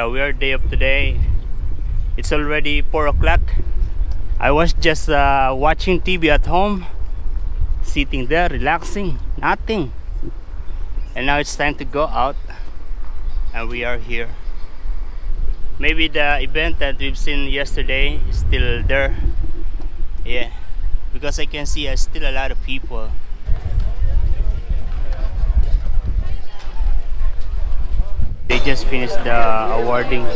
Yeah, we are day up today. It's already 4 o'clock. I was just watching TV at home, sitting there, relaxing, nothing. And now it's time to go out, and we are here. Maybe the event that we've seen yesterday is still there. Yeah, because I can see still a lot of people. They just finished the awarding.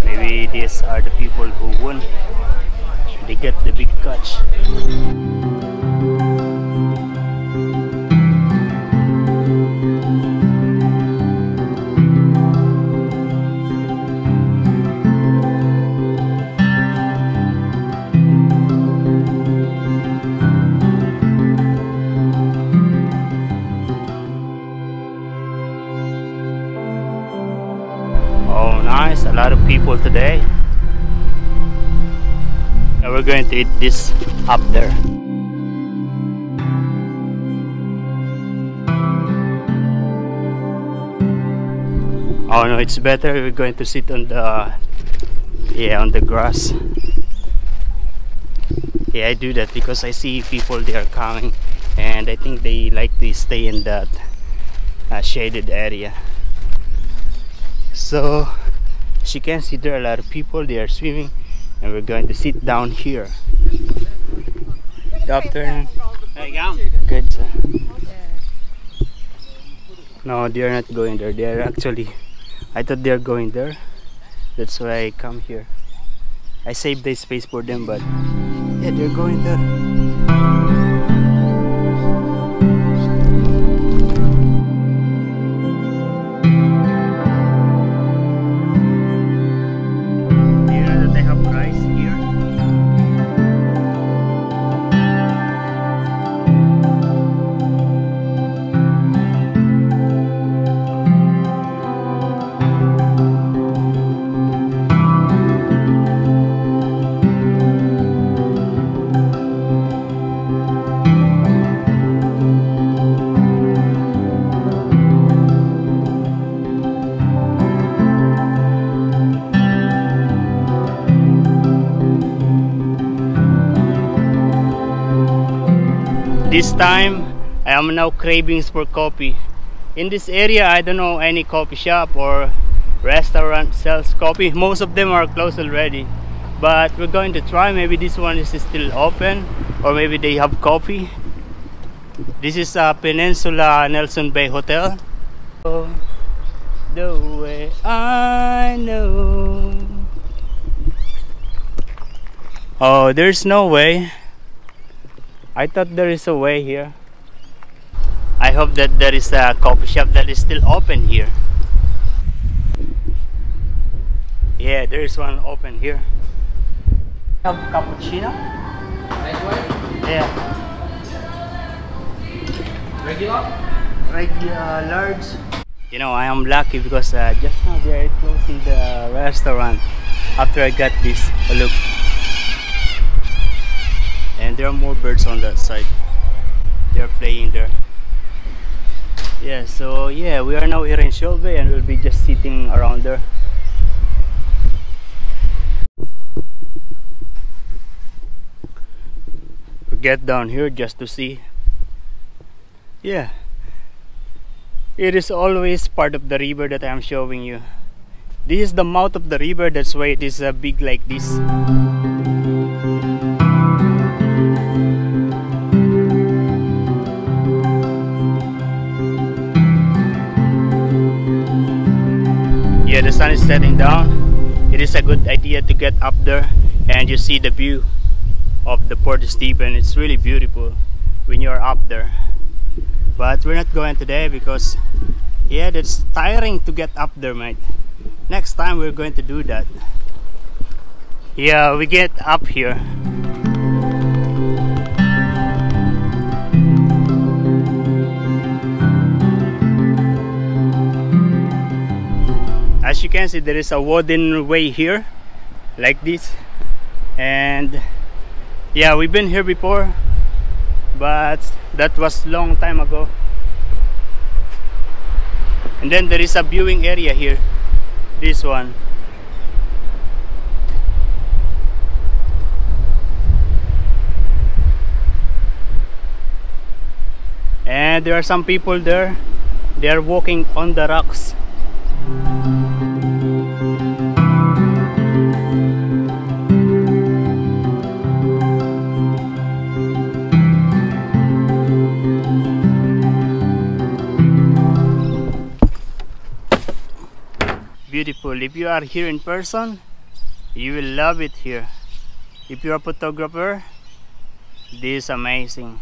Maybe these are the people who won. They get the big catch. Oh, nice, a lot of people today. And we're going to eat this up there. Oh no, it's better we're going to sit on the on the grass. Yeah, I do that because I see people, they are coming, and I think they like to stay in that shaded area. So as you can see, there are a lot of people, they are swimming, and we're going to sit down here. Good afternoon. There you go. Good, sir. No, they are not going there. They are actually, I thought they are going there. That's why I come here. I saved the space for them, but yeah, they're going there. This time I am now cravings for coffee. In this area I don't know any coffee shop or restaurant sells coffee. Most of them are closed already, but we're going to try. Maybe this one is still open, or maybe they have coffee. This is Peninsula Nelson Bay Hotel. Oh, the way I know. Oh, there's no way. I thought there is a way here. I hope that there is a coffee shop that is still open here. Yeah, there is one open here. Have cappuccino? Nice one? Yeah. Regular? Large. You know, I am lucky because just now they are closing the restaurant after I got this. Look. And there are more birds on that side. They are playing there. Yeah, so yeah, we are now here in Shoal Bay, and we'll be just sitting around there. We get down here just to see. Yeah, it is always part of the river that I am showing you. This is the mouth of the river, that's why it is big like this. Yeah, the sun is setting down. It is a good idea to get up there and you see the view of the Port Stephens. It's really beautiful when you're up there. But we're not going today because yeah, that's tiring to get up there, mate. Next time we're going to do that. Yeah, we get up here. As you can see, there is a wooden way here like this, and yeah, we've been here before, but that was long time ago. And then there is a viewing area here. This one. And there are some people there. They are walking on the rocks. Beautiful. If you are here in person, you will love it here. If you are a photographer, this is amazing.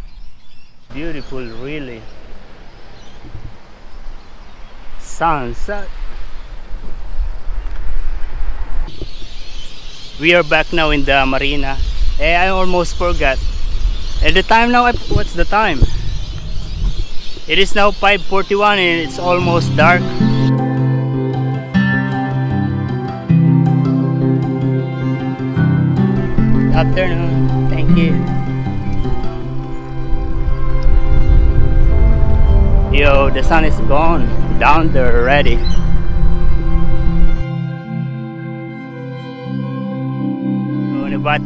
Beautiful, really. Sunset. We are back now in the marina. I almost forgot. At the time now, what's the time? It is now 5:41 and it's almost dark. Afternoon. Thank you. Yo, the sun is gone down there already.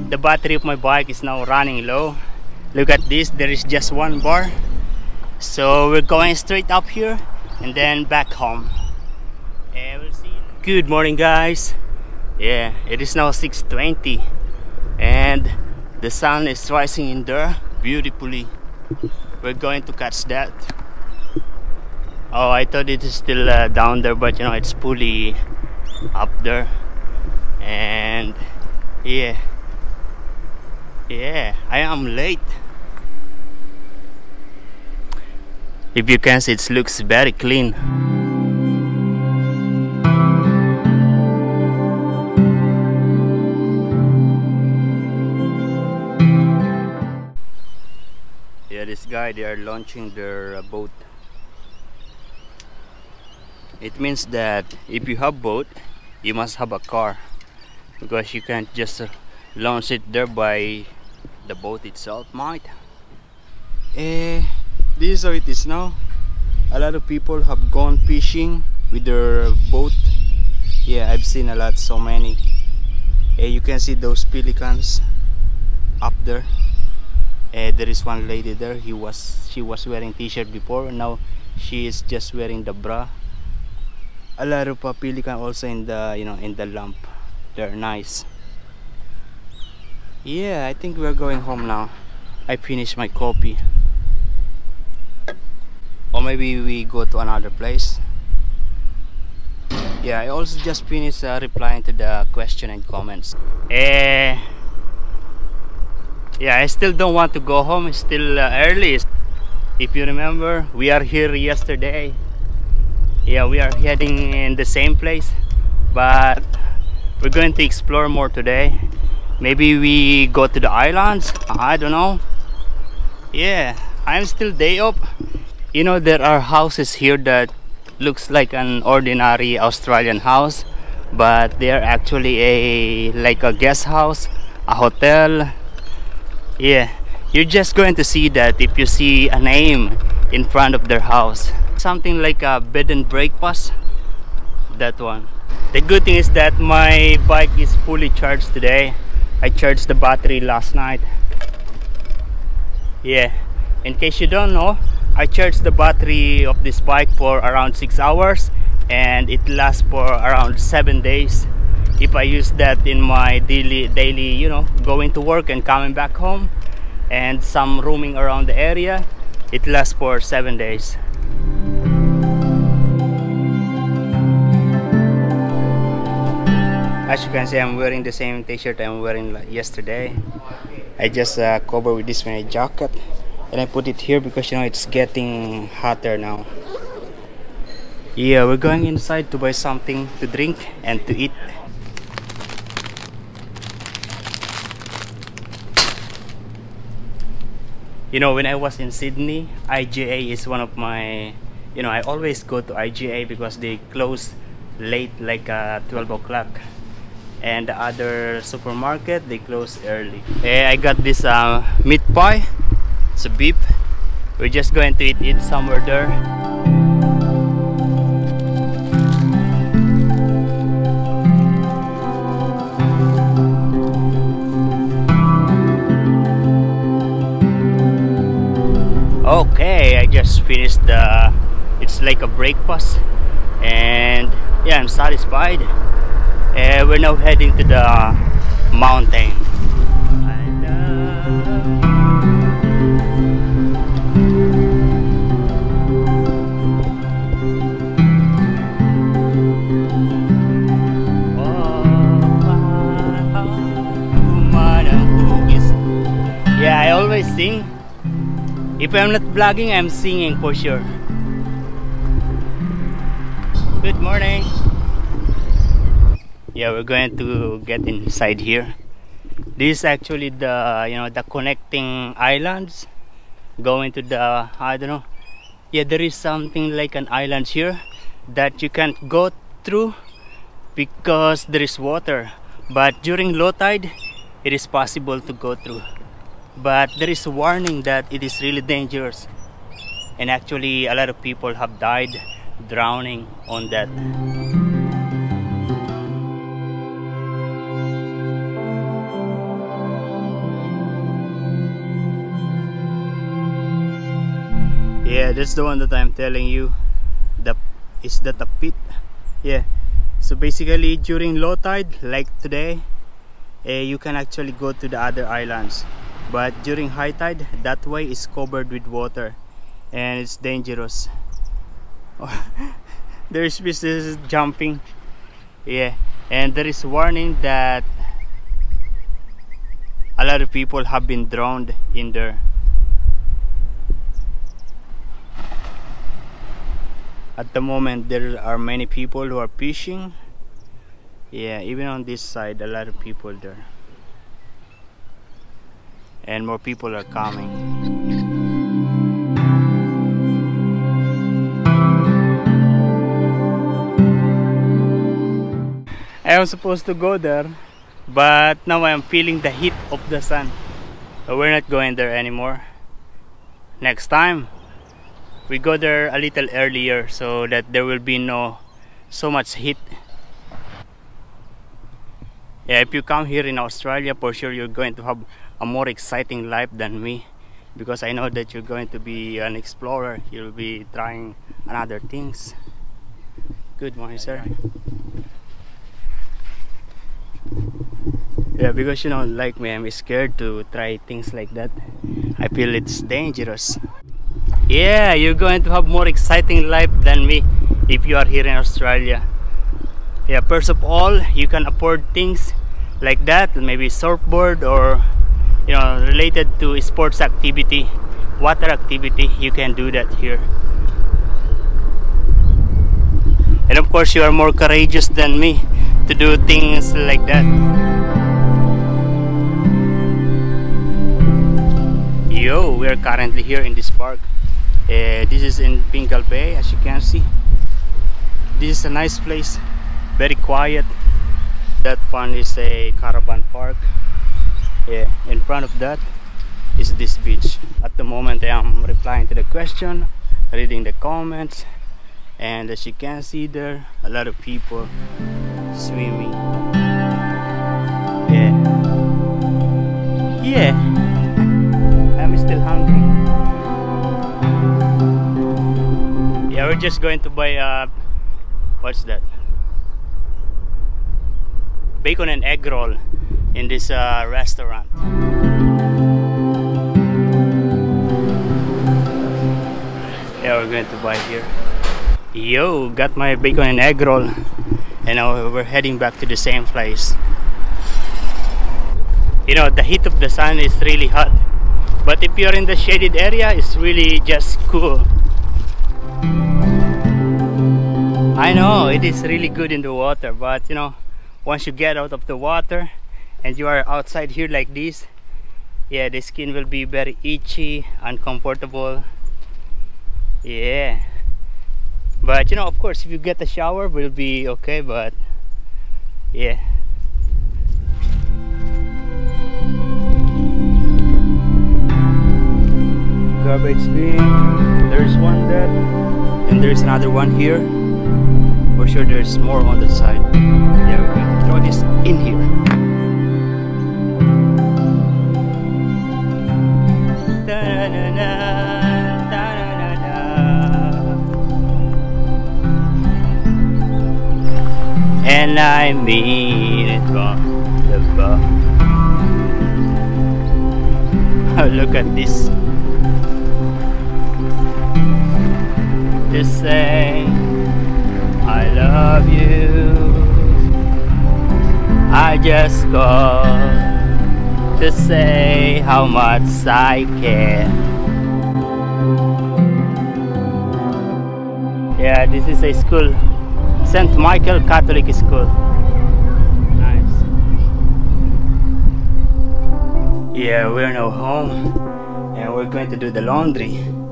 The battery of my bike is now running low. Look at this, there is just one bar. So we're going straight up here and then back home. And we'll see. Good morning, guys. Yeah, it is now 6:20 and the sun is rising in there beautifully. We're going to catch that. Oh, I thought it is still down there, but you know, it's fully up there. And yeah, I am late. If you can see, it looks very clean. Yeah, this guy, they are launching their boat. It means that if you have boat, you must have a car, because you can't just launch it there by the boat itself, mate. This is how it is now. A lot of people have gone fishing with their boat. Yeah, I've seen a lot, so many. You can see those pelicans up there. There is one lady there. She was wearing t-shirt before, now she is just wearing the bra. A lot of pelican also in the, you know, in the lump. They're nice. Yeah, I think we're going home now. I finished my coffee. Or maybe we go to another place. Yeah, I also just finished replying to the question and comments. Yeah, I still don't want to go home. It's still early. If you remember, we are here yesterday. Yeah, we are heading in the same place, but we're going to explore more today. Maybe we go to the islands, I don't know. Yeah, I'm still day up. You know, there are houses here that looks like an ordinary Australian house, but they are actually like a guest house, a hotel. Yeah, you're just going to see that if you see a name in front of their house. Something like a bed and breakfast, that one. The good thing is that my bike is fully charged today. I charged the battery last night. Yeah, in case you don't know, I charged the battery of this bike for around 6 hours and it lasts for around 7 days. If I use that in my daily, you know, going to work and coming back home and some roaming around the area, it lasts for 7 days. As you can see, I'm wearing the same t-shirt I'm wearing yesterday. I just cover with this my jacket and I put it here because, you know, it's getting hotter now. Yeah, we're going inside to buy something to drink and to eat. You know, when I was in Sydney, IGA is one of my, you know, I always go to IGA because they close late, like 12 o'clock. And the other supermarket, they close early. I got this meat pie. It's a beef. We're just going to eat somewhere there. like a breakfast, and yeah, I'm satisfied. We're now heading to the mountain. I love yeah, I always sing. If I'm not vlogging, I'm singing for sure. Good morning. Yeah, we're going to get inside here. This is actually the, you know, the connecting islands going to the, I don't know. Yeah, there is something like an island here that you can't go through because there is water. But during low tide, it is possible to go through. But there is a warning that it is really dangerous, and actually a lot of people have died drowning on that. Yeah, that's the one that I'm telling you. Is that a pit? Yeah, so basically during low tide like today, you can actually go to the other islands. But during high tide, that way is covered with water and it's dangerous. There's fishes jumping. Yeah, and there is warning that a lot of people have been drowned in there. At the moment, there are many people who are fishing. Yeah, even on this side, a lot of people there. And more people are coming. I was supposed to go there, but now I'm feeling the heat of the sun. So we're not going there anymore. Next time, we go there a little earlier so that there will be no so much heat. Yeah, if you come here in Australia, for sure you're going to have a more exciting life than me, because I know that you're going to be an explorer. You'll be trying other things. Good morning, sir. Yeah, because you know, like me, I'm scared to try things like that. I feel it's dangerous. Yeah, you're going to have more exciting life than me if you are here in Australia. Yeah, first of all, you can afford things like that, maybe surfboard or, you know, related to sports activity, water activity. You can do that here. And of course, you are more courageous than me to do things like that. Yo, we are currently here in this park. This is in Bingal Bay, as you can see. This is a nice place, very quiet. That one is a caravan park. Yeah, in front of that is this beach. At the moment I am replying to the question, reading the comments, and as you can see there, a lot of people swimming. Yeah, I'm still hungry. Yeah, we're just going to buy what's that? Bacon and egg roll in this restaurant. Yeah, we're going to buy here. Yo, got my bacon and egg roll, and now we're heading back to the same place. You know, the heat of the sun is really hot, but if you're in the shaded area, it's really just cool. I know it is really good in the water, but you know, once you get out of the water and you are outside here like this, yeah, the skin will be very itchy, uncomfortable. Yeah, but you know, of course, if you get a shower, will be okay. But yeah, garbage bin, there's one there, and there's another one here. For sure there's more on the side. Yeah, we're going to throw this in here. and I mean it from the bottom. Oh, look at this. To say I love you, I just called to say how much I care. Yeah, this is a school, St. Michael Catholic School. Nice. Yeah, we're now home and we're going to do the laundry.